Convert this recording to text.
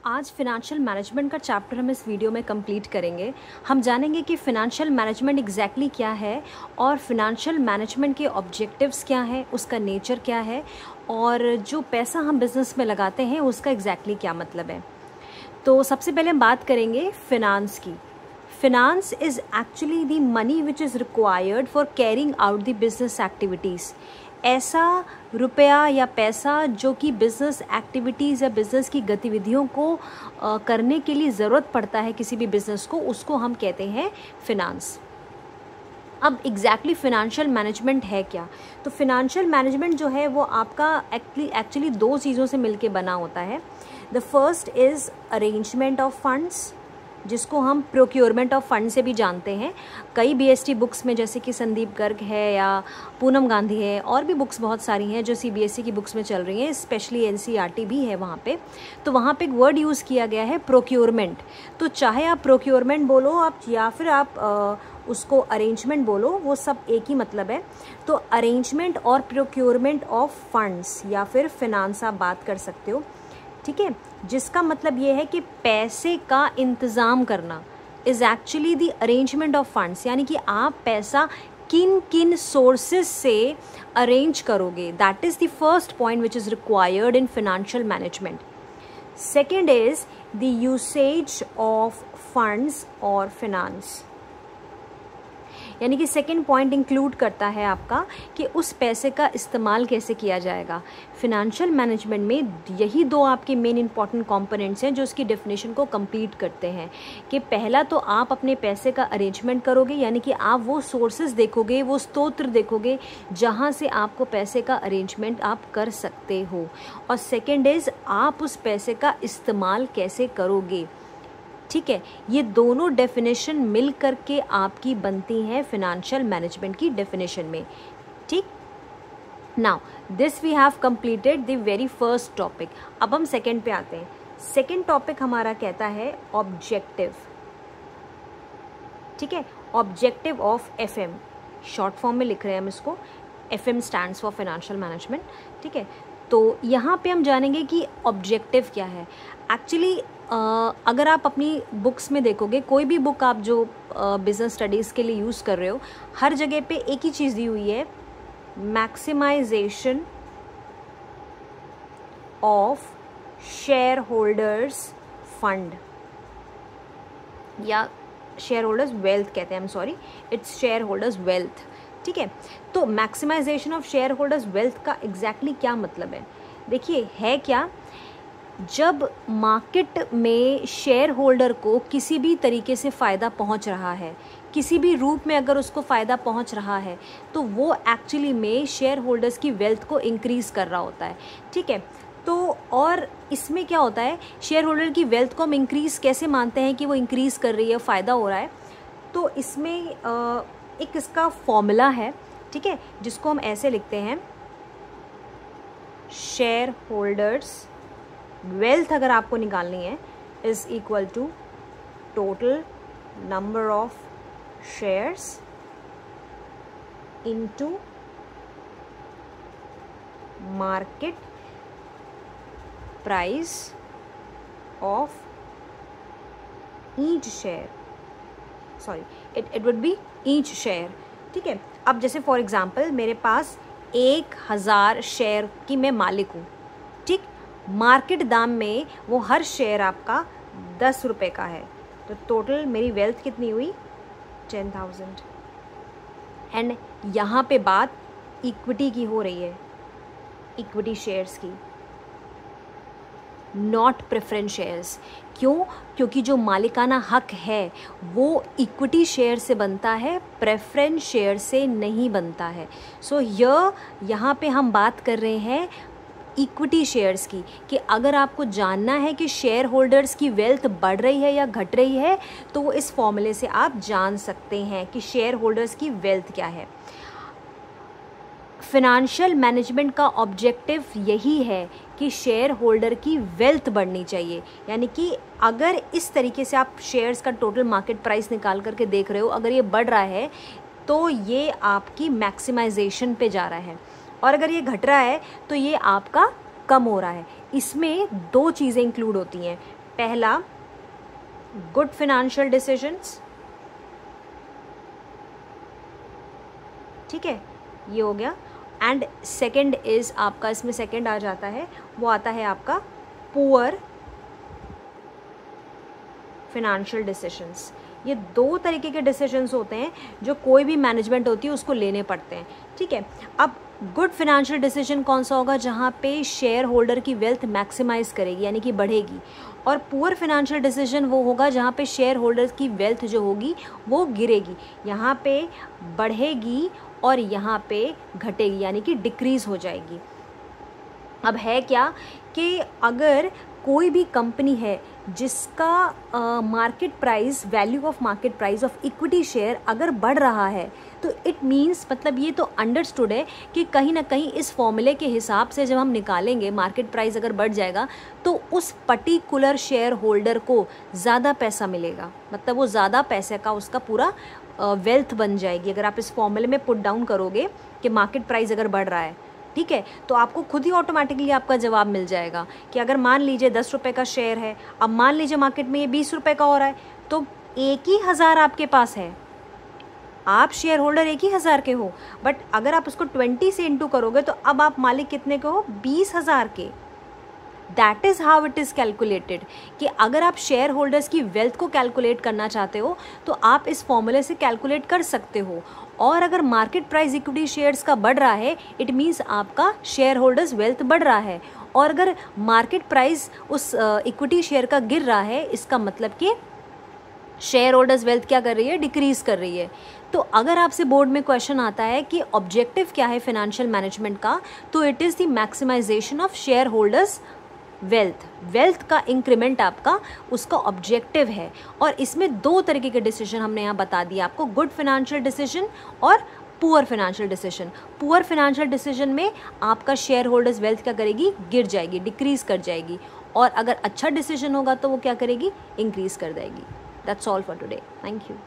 आज financial management का chapter हम इस वीडियो में कंप्लीट करेंगे। हम जानेंगे कि फिनेंशियल मैनेजमेंट एग्जैक्टली क्या है और फिनेंशियल मैनेजमेंट के ऑब्जेक्टिव्स क्या हैं, उसका नेचर क्या है और जो पैसा हम बिजनेस में लगाते हैं उसका एग्जैक्टली क्या मतलब है। तो सबसे पहले हम बात करेंगे फिनांस की। Finance is actually the money which is required for carrying out the business activities. ऐसा रुपया या पैसा जो कि बिज़नेस एक्टिविटीज़ या बिज़नेस की गतिविधियों को करने के लिए ज़रूरत पड़ता है किसी भी बिज़नेस को, उसको हम कहते हैं फिनांस। अब एग्जैक्टली फिनेंशियल मैनेजमेंट है क्या? तो फिनेंशियल मैनेजमेंट जो है वो आपका एक्चुअली दो चीज़ों से मिलके बना होता है। The first is arrangement of funds, जिसको हम प्रोक्योरमेंट ऑफ फंड से भी जानते हैं। कई बीएसटी बुक्स में जैसे कि संदीप गर्ग है या पूनम गांधी है, और भी बुक्स बहुत सारी हैं जो सीबीएसई की बुक्स में चल रही हैं, स्पेशली एनसीईआरटी भी है वहाँ पे। तो वहाँ पे एक वर्ड यूज़ किया गया है प्रोक्योरमेंट। तो चाहे आप प्रोक्योरमेंट बोलो आप या फिर आप उसको अरेंजमेंट बोलो, वो सब एक ही मतलब है। तो अरेंजमेंट और प्रोक्योरमेंट ऑफ फंड्स या फिर फिनांस आप बात कर सकते हो, ठीक है, जिसका मतलब ये है कि पैसे का इंतज़ाम करना is actually the arrangement of funds, यानी कि आप पैसा किन किन सोर्सेज से अरेंज करोगे। That is the first point which is required in financial management. Second is the usage of funds और फिनांस, यानी कि सेकेंड पॉइंट इंक्लूड करता है आपका कि उस पैसे का इस्तेमाल कैसे किया जाएगा। फिनेंशियल मैनेजमेंट में यही दो आपके मेन इंपॉर्टेंट कंपोनेंट्स हैं जो उसकी डेफिनेशन को कंप्लीट करते हैं। कि पहला तो आप अपने पैसे का अरेंजमेंट करोगे, यानी कि आप वो सोर्सेज देखोगे, वो स्तोत्र देखोगे जहाँ से आपको पैसे का अरेंजमेंट आप कर सकते हो। और सेकेंड इज़ आप उस पैसे का इस्तेमाल कैसे करोगे, ठीक है। ये दोनों डेफिनेशन मिल करके आपकी बनती हैं फिनेंशियल मैनेजमेंट की डेफिनेशन में, ठीक। Now this we have completed the very first topic. अब हम सेकंड पे आते हैं। सेकंड टॉपिक हमारा कहता है ऑब्जेक्टिव, ठीक है। Objective of FM, short form में लिख रहे हैं हम इसको, FM stands for financial management, ठीक है। तो यहाँ पे हम जानेंगे कि ऑब्जेक्टिव क्या है। एक्चुअली अगर आप अपनी बुक्स में देखोगे, कोई भी बुक आप जो बिजनेस स्टडीज़ के लिए यूज़ कर रहे हो, हर जगह पे एक ही चीज़ दी हुई है, maximisation of share holders fund या शेयर होल्डर्स वेल्थ कहते हैं, sorry it's share holders wealth, ठीक है। तो maximisation of share holders wealth का एग्जैक्टली क्या मतलब है? देखिए है क्या, जब मार्केट में शेयर होल्डर को किसी भी तरीके से फ़ायदा पहुंच रहा है, किसी भी रूप में अगर उसको फ़ायदा पहुंच रहा है, तो वो एक्चुअली में शेयर होल्डर्स की वेल्थ को इंक्रीज़ कर रहा होता है, ठीक है। तो और इसमें क्या होता है, शेयर होल्डर की वेल्थ को हम इंक्रीज़ कैसे मानते हैं कि वो इंक्रीज़ कर रही है, फ़ायदा हो रहा है। तो इसमें एक इसका फॉर्मूला है, ठीक है, जिसको हम ऐसे लिखते हैं, शेयर होल्डर्स वेल्थ अगर आपको निकालनी है is equal to total number of shares into market price of each share, sorry it would be each share, ठीक है। अब जैसे फॉर एग्जांपल मेरे पास 1000 शेयर की मैं मालिक हूँ, ठीक। मार्केट दाम में वो हर शेयर आपका 10 रुपये का है, तो टोटल मेरी वेल्थ कितनी हुई, 10,000। एंड यहाँ पे बात इक्विटी की हो रही है, इक्विटी शेयर्स की, नॉट प्रेफरेंस शेयर्स। क्यों? क्योंकि जो मालिकाना हक है वो इक्विटी शेयर से बनता है, प्रेफरेंस शेयर से नहीं बनता है। सो यहाँ पे हम बात कर रहे हैं इक्विटी शेयर्स की, कि अगर आपको जानना है कि शेयर होल्डर्स की वेल्थ बढ़ रही है या घट रही है, तो वो इस फॉर्मूले से आप जान सकते हैं कि शेयर होल्डर्स की वेल्थ क्या है। फिनेंशियल मैनेजमेंट का ऑब्जेक्टिव यही है कि शेयर होल्डर की वेल्थ बढ़नी चाहिए, यानी कि अगर इस तरीके से आप शेयर्स का टोटल मार्केट प्राइस निकाल करके देख रहे हो, अगर ये बढ़ रहा है तो ये आपकी मैक्सिमाइजेशन पे जा रहा है, और अगर ये घट रहा है तो ये आपका कम हो रहा है। इसमें दो चीज़ें इंक्लूड होती हैं, पहला गुड फिनेंशियल डिसीजंस, ठीक है, ये हो गया। एंड सेकंड इज आपका, इसमें सेकंड आ जाता है, वो आता है आपका पुअर फिनेंशियल डिसीजंस। ये दो तरीके के डिसीजंस होते हैं जो कोई भी मैनेजमेंट होती है उसको लेने पड़ते हैं, ठीक है। अब गुड फिनेंशियल डिसीजन कौन सा होगा, जहाँ पे शेयर होल्डर की वेल्थ मैक्सिमाइज करेगी यानी कि बढ़ेगी, और पुअर फिनेंशियल डिसीजन वो होगा जहाँ पे शेयर होल्डर की वेल्थ जो होगी वो गिरेगी, यहाँ पे बढ़ेगी और यहाँ पे घटेगी यानी कि डिक्रीज़ हो जाएगी। अब है क्या कि अगर कोई भी कंपनी है जिसका market price, value of market price of equity share अगर बढ़ रहा है, तो इट मीन्स, मतलब ये तो अंडरस्टूड है कि कहीं ना कहीं इस फॉर्मूले के हिसाब से जब हम निकालेंगे मार्केट प्राइस अगर बढ़ जाएगा तो उस पर्टिकुलर शेयर होल्डर को ज़्यादा पैसा मिलेगा, मतलब वो ज़्यादा पैसे का उसका पूरा वेल्थ बन जाएगी। अगर आप इस फॉर्मूले में पुट डाउन करोगे कि मार्केट प्राइस अगर बढ़ रहा है, ठीक है, तो आपको खुद ही ऑटोमेटिकली आपका जवाब मिल जाएगा कि अगर मान लीजिए 10 रुपये का शेयर है, अब मान लीजिए मार्केट में ये 20 रुपये का हो रहा है, तो 1,000 आपके पास है, आप शेयर होल्डर 1,000 के हो, बट अगर आप उसको 20 से इंटू करोगे तो अब आप मालिक कितने के हो, 20,000 के। That is how it is calculated, कि अगर आप शेयर होल्डर्स की वेल्थ को कैलकुलेट करना चाहते हो तो आप इस फॉर्मूले से कैलकुलेट कर सकते हो। और अगर मार्केट प्राइस इक्विटी शेयर्स का बढ़ रहा है, इट मीन्स आपका शेयर होल्डर्स वेल्थ बढ़ रहा है, और अगर मार्केट प्राइस उस इक्विटी शेयर का गिर रहा है, इसका मतलब कि शेयर होल्डर्स वेल्थ क्या कर रही है, डिक्रीज कर रही है। तो अगर आपसे बोर्ड में क्वेश्चन आता है कि ऑब्जेक्टिव क्या है फाइनेंशियल मैनेजमेंट का, तो it is the maximisation of share holders wealth का इंक्रीमेंट आपका उसका ऑब्जेक्टिव है। और इसमें दो तरीके के डिसीजन हमने यहाँ बता दिया आपको, गुड फिनेंशियल डिसीजन और poor financial decision. Poor financial decision में आपका शेयर होल्डर्स वेल्थ क्या करेगी, गिर जाएगी, डिक्रीज कर जाएगी, और अगर अच्छा डिसीजन होगा तो वो क्या करेगी, इंक्रीज कर देगी। That's all for today, thank you.